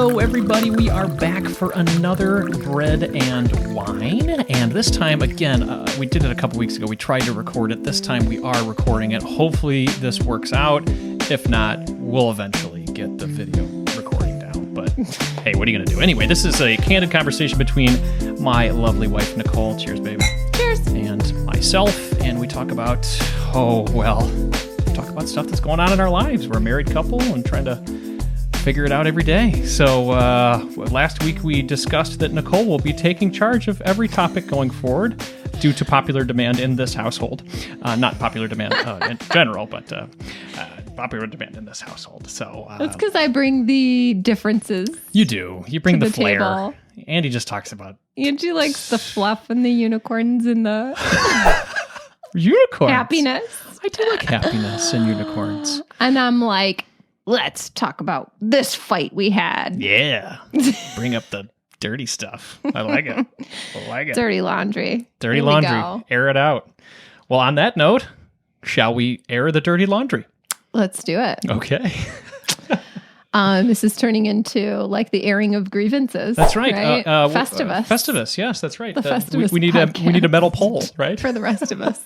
Hello, everybody. We are back for another Bread and Wine. And this time, again, we did it a couple weeks ago. We tried to record it. This time we are recording it. Hopefully this works out. If not, we'll eventually get the video recording down. But hey, what are you going to do? Anyway, this is a candid conversation between my lovely wife, Nicole. Cheers, baby. Cheers. And myself. And we talk about, talk about stuff that's going on in our lives. We're a married couple and trying to figure it out every day. So last week we discussed that Nicole will be taking charge of every topic going forward due to popular demand in this household. Not popular demand in general, but popular demand in this household. So that's because I bring the differences. You do. You bring the flair. Table. Andy just talks about... Angie likes the fluff and the unicorns and the... unicorns? Happiness. I do like happiness and unicorns. And I'm like, let's talk about this fight we had. Yeah. Bring up the dirty stuff. I like it. I like it. Dirty laundry. Dirty laundry. Air it out. Well, on that note, shall we air the dirty laundry? Let's do it. Okay. This is turning into like the airing of grievances. That's right. Festivus. Festivus. Yes, that's right. The Festivus we need a metal pole, right? For the rest of us.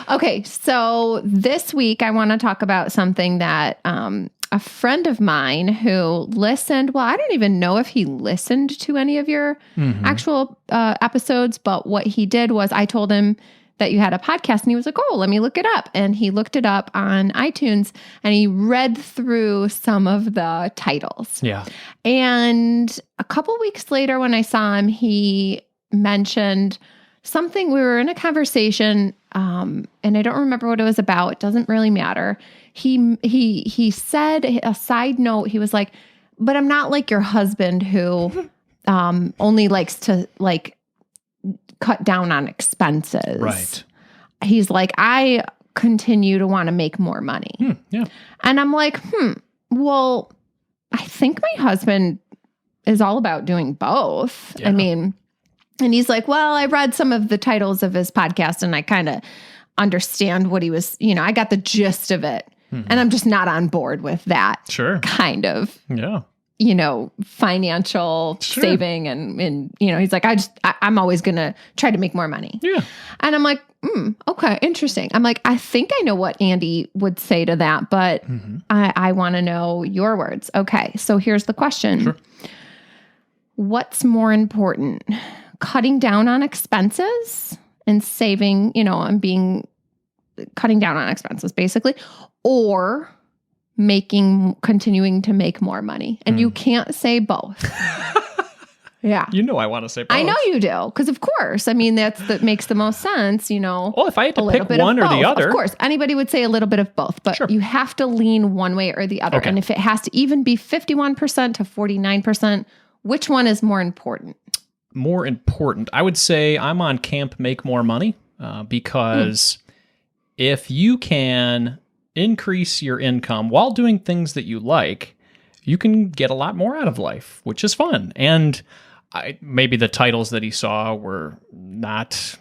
Okay, so this week I want to talk about something that a friend of mine who listened, well, I don't even know if he listened to any of your actual episodes, but what he did was I told him that you had a podcast and he was like, oh, let me look it up. And he looked it up on iTunes and he read through some of the titles. Yeah. And a couple weeks later when I saw him, he mentioned something. We were in a conversation and I don't remember what it was about. It doesn't really matter. He said a side note. He was like, but I'm not like your husband who only likes to cut down on expenses. Right. He's like, I continue to want to make more money. Yeah. And I'm like, well, I think my husband is all about doing both. Yeah. I mean, and he's like, well, I read some of the titles of his podcast and I kind of understand what he was, I got the gist of it. And I'm just not on board with that kind of, financial saving. And he's like, I'm always going to try to make more money. Yeah. And I'm like, okay, interesting. I'm like, I think I know what Andy would say to that, but I want to know your words. Okay. So here's the question. Sure. What's more important? Cutting down on expenses and saving, and cutting down on expenses basically, or continuing to make more money. And you can't say both. Yeah. I want to say both. I know you do. Because of course, that makes the most sense, Well, if I had to pick one or the other. Of course, anybody would say a little bit of both, but you have to lean one way or the other. Okay. And if it has to even be 51% to 49%, which one is more important? More important. I would say I'm on camp make more money because if you can increase your income while doing things that you like, you can get a lot more out of life, which is fun. And maybe the titles that he saw were not,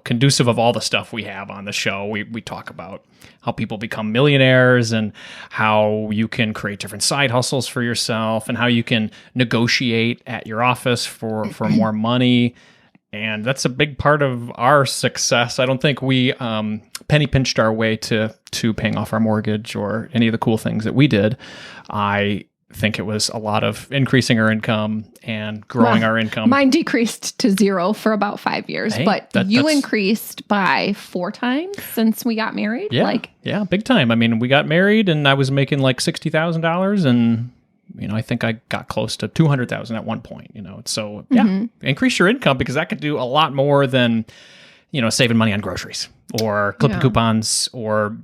conducive of all the stuff we have on the show. We talk about how people become millionaires and how you can create different side hustles for yourself and how you can negotiate at your office for more money. And that's a big part of our success. I don't think we penny pinched our way to paying off our mortgage or any of the cool things that we did. I think it was a lot of increasing our income and growing our income. Mine decreased to 0 for about 5 years, but you increased by 4 times since we got married. Yeah, big time. I mean, we got married and I was making like $60,000 and I think I got close to $200,000 at one point, So increase your income because that could do a lot more than, saving money on groceries or clipping coupons or,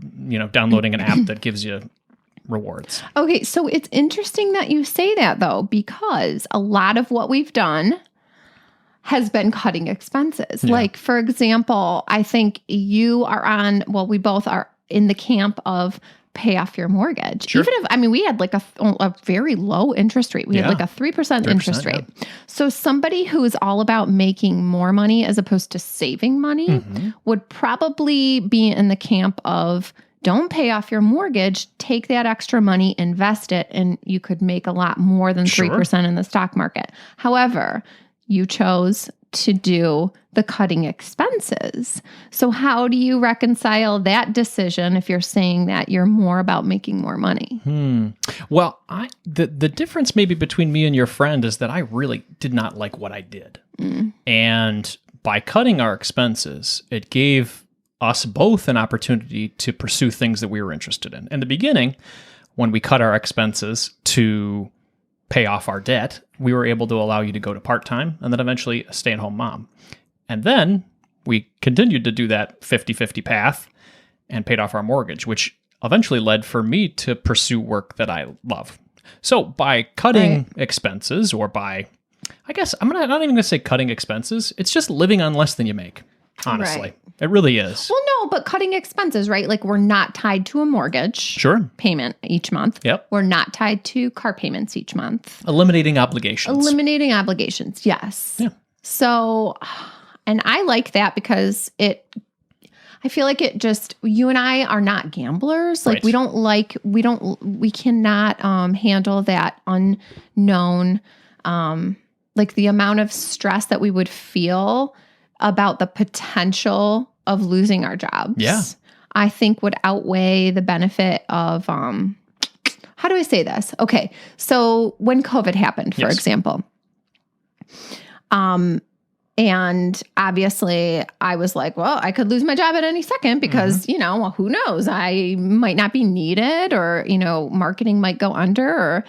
downloading an app that gives you rewards. Okay. So it's interesting that you say that though, because a lot of what we've done has been cutting expenses. Yeah. Like, for example, I think you are we both are in the camp of pay off your mortgage. Sure. Even if, we had like a very low interest rate. We had like a 3% interest rate. So somebody who is all about making more money as opposed to saving money would probably be in the camp of Don't pay off your mortgage. Take that extra money, invest it, and you could make a lot more than 3% in the stock market. However, you chose to do the cutting expenses. So how do you reconcile that decision if you're saying that you're more about making more money? Well, the difference maybe between me and your friend is that I really did not like what I did. And by cutting our expenses, it gave us both an opportunity to pursue things that we were interested in. In the beginning, when we cut our expenses to pay off our debt, we were able to allow you to go to part-time and then eventually a stay-at-home mom. And then we continued to do that 50-50 path and paid off our mortgage, which eventually led for me to pursue work that I love. So by cutting expenses, or by, I guess, I'm not even going to say cutting expenses. It's just living on less than you make, honestly. Right. It really is. Well, no, but cutting expenses, right? Like we're not tied to a mortgage payment each month. Yep. We're not tied to car payments each month. Eliminating obligations. Yes. Yeah. So, and I like that because I feel like it just, you and I are not gamblers. Like we cannot handle that unknown, like the amount of stress that we would feel about the potential of losing our jobs. I think would outweigh the benefit of, how do I say this? Okay. So when COVID happened, for example, and obviously I was like, well, I could lose my job at any second because, who knows? I might not be needed, or, marketing might go under, or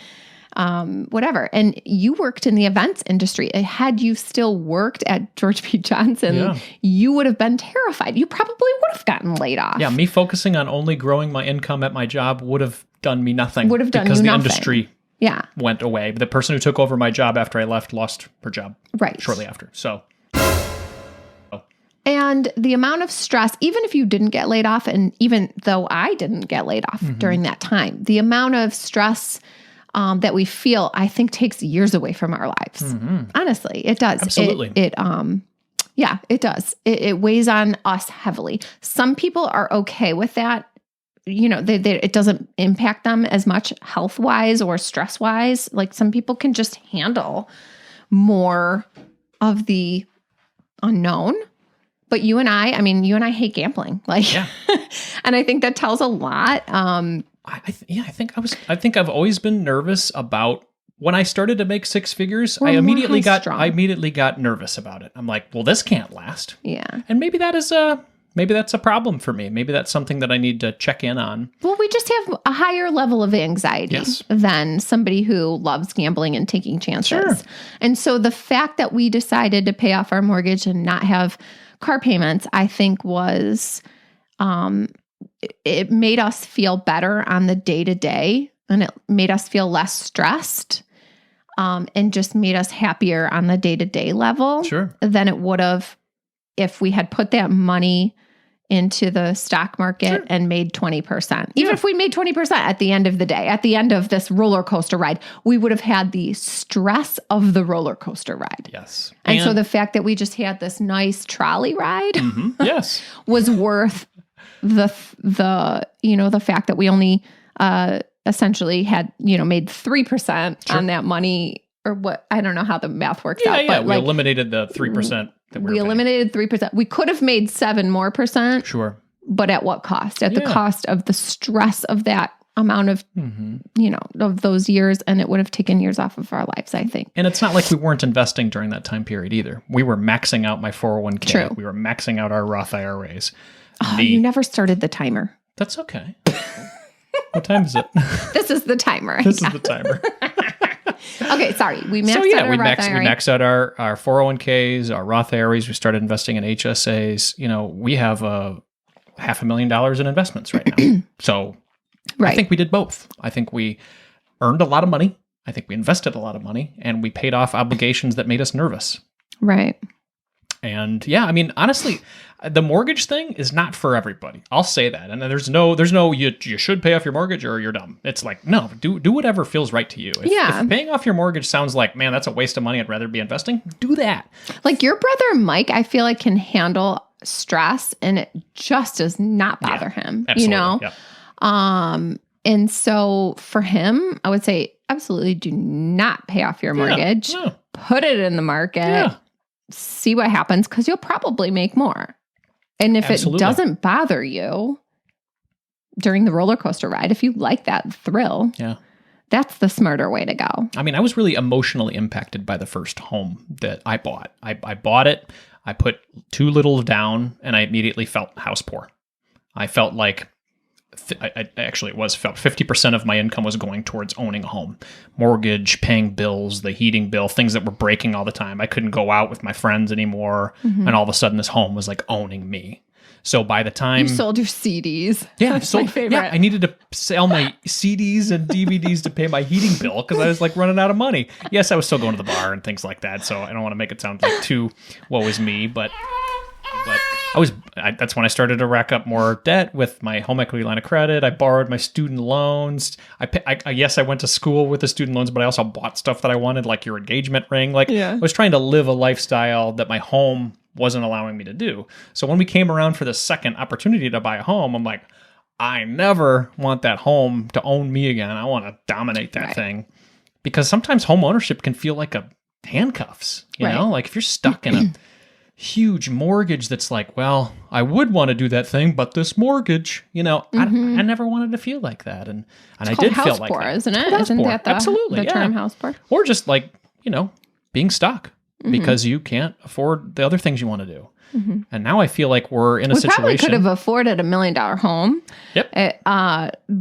whatever. And you worked in the events industry. Had you still worked at George P. Johnson, you would have been terrified. You probably would have gotten laid off. Yeah, me focusing on only growing my income at my job would have done me nothing. Because the industry went away. The person who took over my job after I left lost her job shortly after. So, and the amount of stress, even if you didn't get laid off, and even though I didn't get laid off during that time, the amount of stress that we feel, I think, takes years away from our lives. Honestly, it does. Absolutely. It does. It weighs on us heavily. Some people are okay with that. It doesn't impact them as much health-wise or stress-wise. Like some people can just handle more of the unknown. But you and I hate gambling. And I think that tells a lot. I think I've always been nervous about when I started to make six figures. I immediately got nervous about it. I'm like, well, this can't last. Yeah. And maybe that's a problem for me. Maybe that's something that I need to check in on. Well, we just have a higher level of anxiety than somebody who loves gambling and taking chances. Sure. And so the fact that we decided to pay off our mortgage and not have car payments, I think was, it made us feel better on the day-to-day, and it made us feel less stressed, and just made us happier on the day-to-day level than it would have if we had put that money into the stock market and made 20%. Even if we made 20% at the end of the day, at the end of this roller coaster ride, we would have had the stress of the roller coaster ride. Yes. And so the fact that we just had this nice trolley ride was worth the fact that we only essentially had, made 3% on that money, or what, I don't know how the math works out. But we eliminated the 3% that we eliminated 3%. We could have made 7% more. Sure. But at what cost? At the cost of the stress of that amount of, of those years. And it would have taken years off of our lives, I think. And it's not like we weren't investing during that time period either. We were maxing out my 401k. True. We were maxing out our Roth IRAs. You never started the timer. That's okay. What time is it? This is the timer. This is the timer. Okay, sorry. We maxed out our Roth IRA. We maxed out our 401ks, our Roth IRAs. We started investing in HSAs. We have $500,000 in investments right now. So I think we did both. I think we earned a lot of money. I think we invested a lot of money, and we paid off obligations that made us nervous. Right. And honestly, the mortgage thing is not for everybody. I'll say that. And there's no you should pay off your mortgage or you're dumb. It's like, no, do whatever feels right to you. If paying off your mortgage sounds like, man, that's a waste of money, I'd rather be investing, do that. Like your brother Mike, I feel like can handle stress and it just does not bother him, absolutely. you know? Yep. And so for him, I would say absolutely do not pay off your mortgage. No. Put it in the market. See what happens because you'll probably make more. And if it doesn't bother you during the roller coaster ride, if you like that thrill, that's the smarter way to go. I mean, I was really emotionally impacted by the first home that I bought. I bought it, I put too little down, and I immediately felt house poor. I felt like it was felt 50% of my income was going towards owning a home, mortgage, paying bills, the heating bill, things that were breaking all the time. I couldn't go out with my friends anymore. And all of a sudden this home was like owning me. So by the time you sold your CDs, that's my favorite. I needed to sell my CDs and DVDs to pay my heating bill because I was like running out of money. Yes, I was still going to the bar and things like that. So I don't want to make it sound like too woe is me, but that's when I started to rack up more debt with my home equity line of credit. I borrowed my student loans. I went to school with the student loans, but I also bought stuff that I wanted, like your engagement ring. I was trying to live a lifestyle that my home wasn't allowing me to do. So when we came around for the second opportunity to buy a home, I'm like, I never want that home to own me again. I want to dominate that thing. Because sometimes home ownership can feel like handcuffs, you know? Like if you're stuck in a huge mortgage that's like, well, I would want to do that thing, but this mortgage, I never wanted to feel like that. And I did feel like that. Isn't it? Isn't that the term house poor? Or just like, being stuck because you can't afford the other things you want to do. And now I feel like we're in a situation. We probably could have afforded $1 million home. Yep.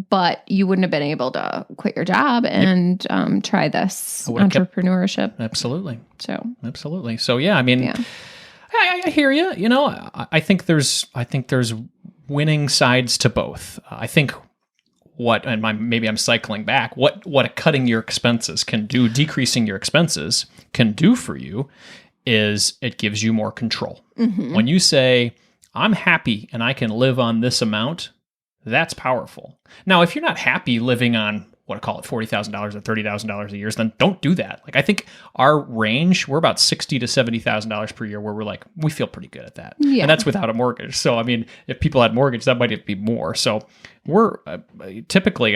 But you wouldn't have been able to quit your job and try this entrepreneurship. Absolutely. Absolutely. So yeah, I mean, I hear you. I think there's winning sides to both. I think maybe I'm cycling back. What cutting your expenses can do, decreasing your expenses can do for you, is it gives you more control. When you say, I'm happy and I can live on this amount, that's powerful. Now, if you're not happy living on $40,000 or $30,000 a year, then don't do that. Like I think our range, we're about $60,000 to $70,000 per year, where we're like, we feel pretty good at that. Yeah. And that's without a mortgage. So, I mean, if people had mortgage, that might be more. So we're typically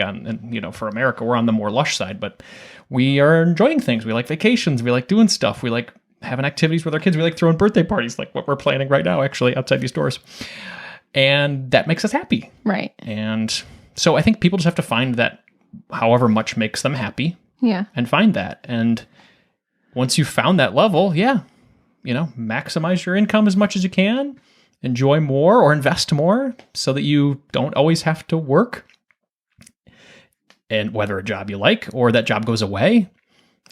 for America, we're on the more lush side, but we are enjoying things. We like vacations. We like doing stuff. We like having activities with our kids. We like throwing birthday parties, like what we're planning right now, actually, outside these doors. And that makes us happy. Right. And so I think people just have to find that however much makes them happy. Yeah. And find that. And once you've found that level, maximize your income as much as you can, enjoy more or invest more so that you don't always have to work. And whether a job you like or that job goes away,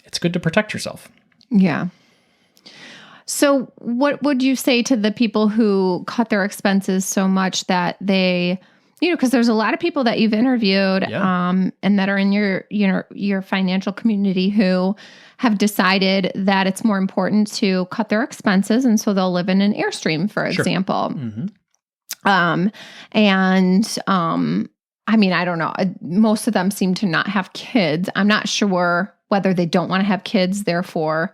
it's good to protect yourself. Yeah. So what would you say to the people who cut their expenses so much that they, because there's a lot of people that you've interviewed and that are in your financial community who have decided that it's more important to cut their expenses, and so they'll live in an Airstream, for example. I mean, I don't know. Most of them seem to not have kids. I'm not sure whether they don't want to have kids, therefore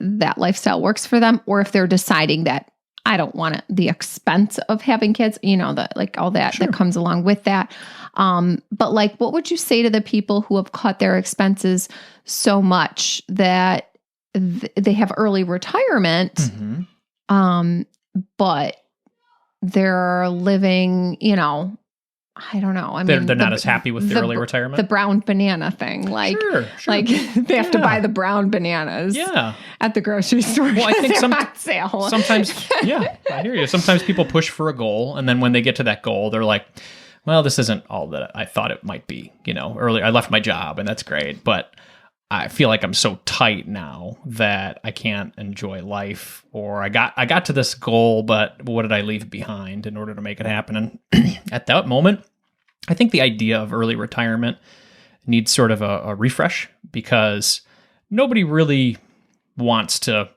that lifestyle works for them, or if they're deciding that I don't want the expense of having kids, all that that comes along with that. But what would you say to the people who have cut their expenses so much that they have early retirement, but they're living, I don't know. I mean, they're not as happy with the early retirement. The brown banana thing, they have to buy the brown bananas. At the grocery store. Well, I think on sale. Sometimes, I hear you. Sometimes people push for a goal, and then when they get to that goal, they're like, "Well, this isn't all that I thought it might be." Earlier I left my job, and that's great, but I feel like I'm so tight now that I can't enjoy life, or I got to this goal, but what did I leave behind in order to make it happen? And at that moment, I think the idea of early retirement needs sort of a refresh, because nobody really wants to,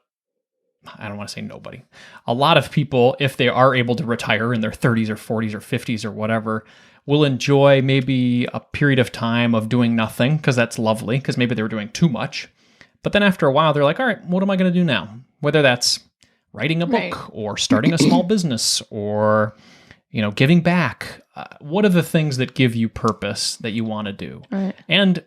I don't want to say nobody. A lot of people, if they are able to retire in their 30s or 40s or 50s or whatever, will enjoy maybe a period of time of doing nothing, because that's lovely, because maybe they were doing too much. But then after a while, they're like, all right, what am I going to do now? Whether that's writing a book Right. or starting a small business or, giving back. What are the things that give you purpose that you want to do? Right. And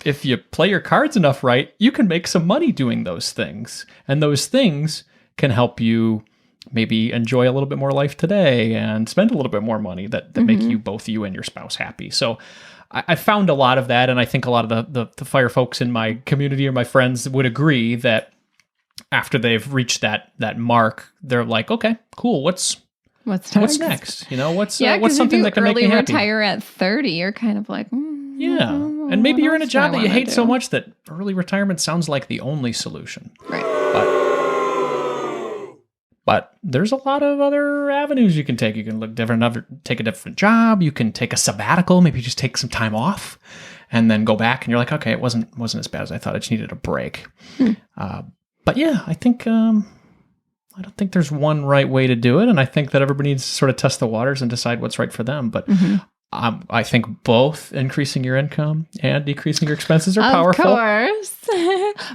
if you play your cards enough right, you can make some money doing those things. And those things can help you maybe enjoy a little bit more life today and spend a little bit more money that make both you and your spouse happy. So I found a lot of that, and I think a lot of the fire folks in my community or my friends would agree that after they've reached that mark, they're like, okay, cool, what's next? What's something that can make me happy? Early retire at 30, you're kind of like, yeah. And maybe you're in a job that you hate so much that early retirement sounds like the only solution. Right. But there's a lot of other avenues you can take. You can take a different job. You can take a sabbatical, maybe just take some time off and then go back and you're like, okay, it wasn't as bad as I thought. I just needed a break. But yeah, I think, I don't think there's one right way to do it. And I think that everybody needs to sort of test the waters and decide what's right for them. But I think both increasing your income and decreasing your expenses are powerful. Of course.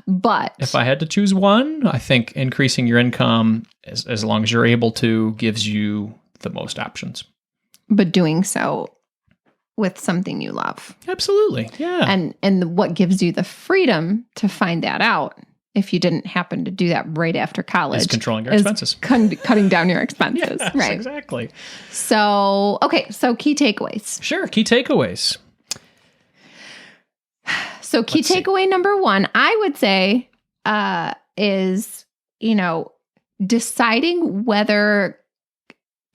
But if I had to choose one, I think increasing your income, as long as you're able to, gives you the most options. But doing so with something you love. Absolutely. Yeah. And what gives you the freedom to find that out if you didn't happen to do that right after college is controlling your expenses. Cutting down your expenses. Yes, right. Exactly. So, okay. So key takeaways. Sure. Key takeaways. So key takeaway number 1, I would say, is, deciding whether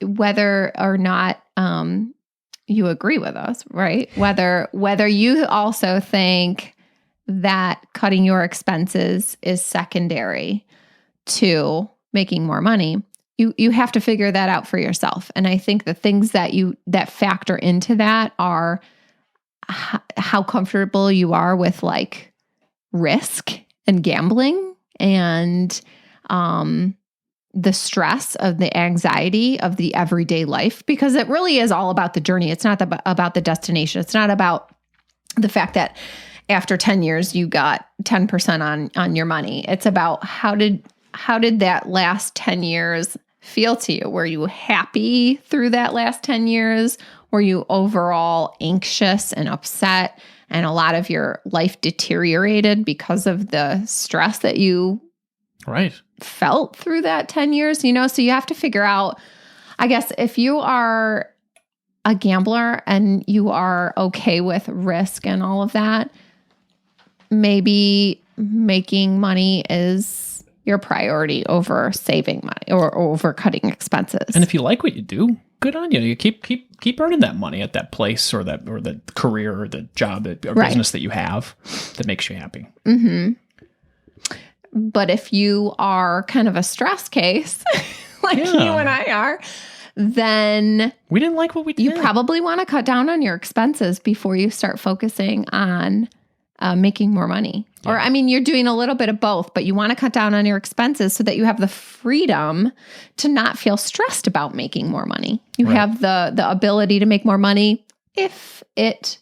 or not, you agree with us, right? Whether you also think that cutting your expenses is secondary to making more money. You have to figure that out for yourself. And I think the things that factor into that are how comfortable you are with like risk and gambling and the stress of the anxiety of the everyday life, because it really is all about the journey. It's not about the destination. It's not about the fact that after 10 years you got 10% on your money. It's about how did that last 10 years feel to you? Were you happy through that last 10 years? Were you overall anxious and upset and a lot of your life deteriorated because of the stress that you felt through that 10 years? So you have to figure out, I guess, if you are a gambler and you are okay with risk and all of that, maybe making money is your priority over saving money or over cutting expenses. And if you like what you do, good on you. You keep earning that money at that place or the career or the job or business that you have that makes you happy. Mm-hmm. But if you are kind of a stress case, like you and I are, then we didn't like what we did. You probably want to cut down on your expenses before you start focusing on making more money. Yeah. Or, I mean, you're doing a little bit of both, but you want to cut down on your expenses so that you have the freedom to not feel stressed about making more money. You have the ability to make more money if it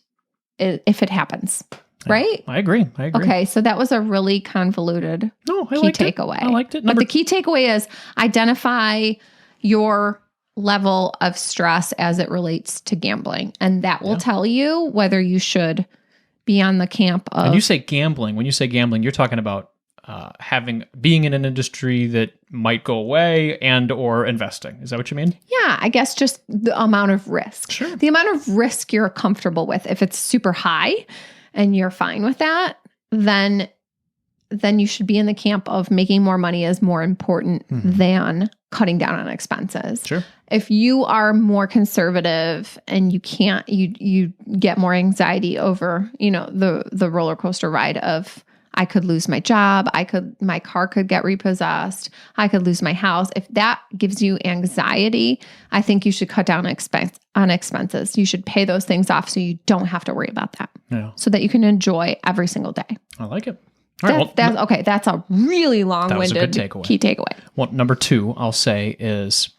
happens. Right? I agree. Okay, so that was a really convoluted key takeaway. I liked it. But the key takeaway is identify your level of stress as it relates to gambling. And that will tell you whether you should be on the camp of... And you say gambling. When you say gambling, you're talking about being in an industry that might go away and or investing. Is that what you mean? Yeah, I guess just the amount of risk. Sure. The amount of risk you're comfortable with. If it's super high and you're fine with that, then you should be in the camp of making more money is more important than cutting down on expenses. Sure. If you are more conservative and you can't, you get more anxiety over, the roller coaster ride of, I could lose my job, my car could get repossessed, I could lose my house. If that gives you anxiety, I think you should cut down on expenses. You should pay those things off so you don't have to worry about that. Yeah. So that you can enjoy every single day. I like it. All right, that's a really long-winded key takeaway. Well, number 2, I'll say is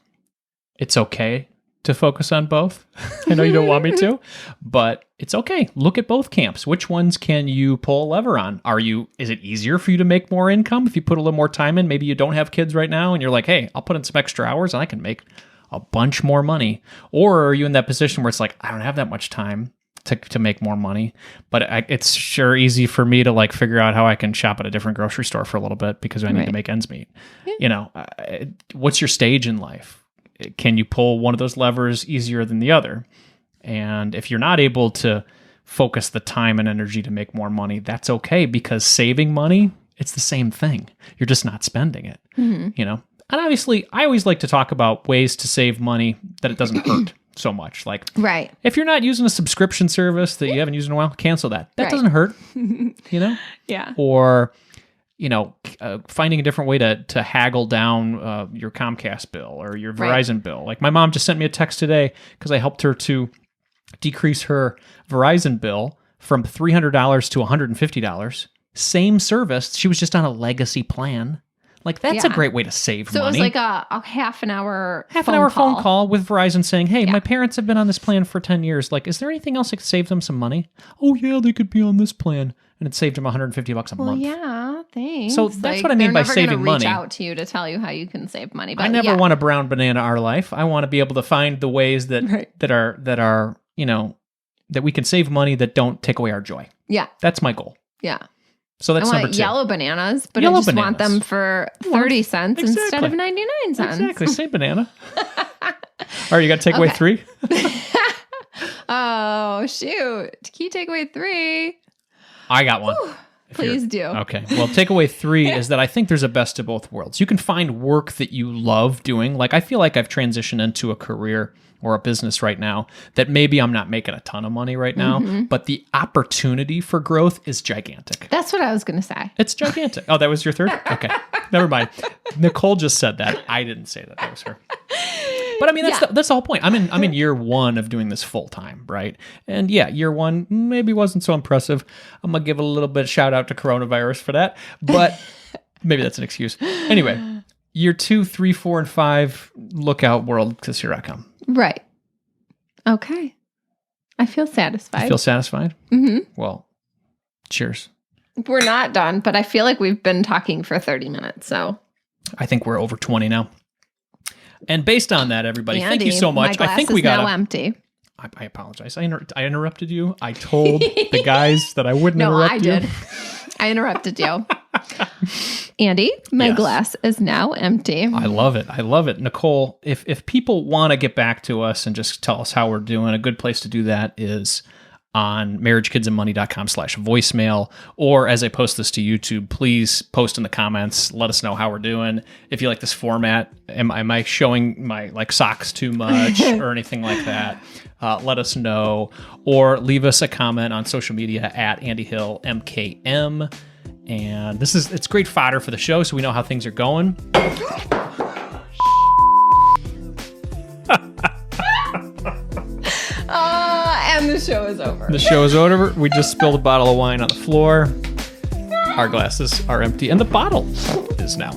it's okay to focus on both. I know you don't want me to, but it's okay. Look at both camps. Which ones can you pull a lever on? Is it easier for you to make more income if you put a little more time in? Maybe you don't have kids right now and you're like, hey, I'll put in some extra hours and I can make a bunch more money. Or are you in that position where it's like, I don't have that much time to make more money, but it's sure easy for me to like figure out how I can shop at a different grocery store for a little bit because I need to make ends meet. Yeah. What's your stage in life? Can you pull one of those levers easier than the other? And if you're not able to focus the time and energy to make more money, that's okay, because saving money, it's the same thing. You're just not spending it, And obviously, I always like to talk about ways to save money that it doesn't hurt so much. Like, if you're not using a subscription service that you haven't used in a while, cancel that. That doesn't hurt, Yeah. Or finding a different way to haggle down your Comcast bill or your Verizon bill. Like my mom just sent me a text today because I helped her to decrease her Verizon bill from $300 to $150. Same service. She was just on a legacy plan. Like that's a great way to save money. So it was like a half an hour phone call with Verizon saying, hey, my parents have been on this plan for 10 years. Like, is there anything else that could save them some money? Oh yeah, they could be on this plan. And it saved them $150 a month. Well, yeah, thanks. So that's what I mean by saving money. Reach out to you to tell you how you can save money. But I never want a brown banana our life. I want to be able to find the ways that are that we can save money that don't take away our joy. Yeah, that's my goal. Yeah. So that's number 2. Yellow bananas, but I just want them for 30 cents instead of 99 cents. Exactly. Say banana. All right, you got takeaway 3? Oh, shoot. Key takeaway 3. I got one. Please do. Okay. Well, takeaway 3 is that I think there's a best of both worlds. You can find work that you love doing. Like I feel like I've transitioned into a career or a business right now that maybe I'm not making a ton of money right now, but the opportunity for growth is gigantic. That's what I was going to say. It's gigantic. Oh, that was your 3rd? Okay. Never mind. Nicole just said that. I didn't say that. That was her. But I mean, that's the whole point. I'm in year 1 of doing this full time, right? And yeah, year 1 maybe wasn't so impressive. I'm going to give a little bit of shout out to coronavirus for that, but maybe that's an excuse. Anyway, year 2, 3, 4, and 5, look out world, because here I come. Right. Okay. I feel satisfied. You feel satisfied? Mm-hmm. Well, cheers. We're not done, but I feel like we've been talking for 30 minutes, so. I think we're over 20 now. And based on that, everybody, thank you so much. My glass I think we got now empty. I apologize. I interrupted you. I told the guys that I wouldn't interrupt you. No, I did. I interrupted you. Andy, my glass is now empty. I love it. I love it. Nicole, if people want to get back to us and just tell us how we're doing, a good place to do that is on marriagekidsandmoney.com/voicemail, or as I post this to YouTube, please post in the comments. Let us know how we're doing. If you like this format, am I showing my like socks too much or anything like that? Let us know, or leave us a comment on social media at Andy Hill MKM. And it's great fodder for the show, so we know how things are going. And the show is over. The show is over. We just spilled a bottle of wine on the floor. Our glasses are empty, and the bottle is now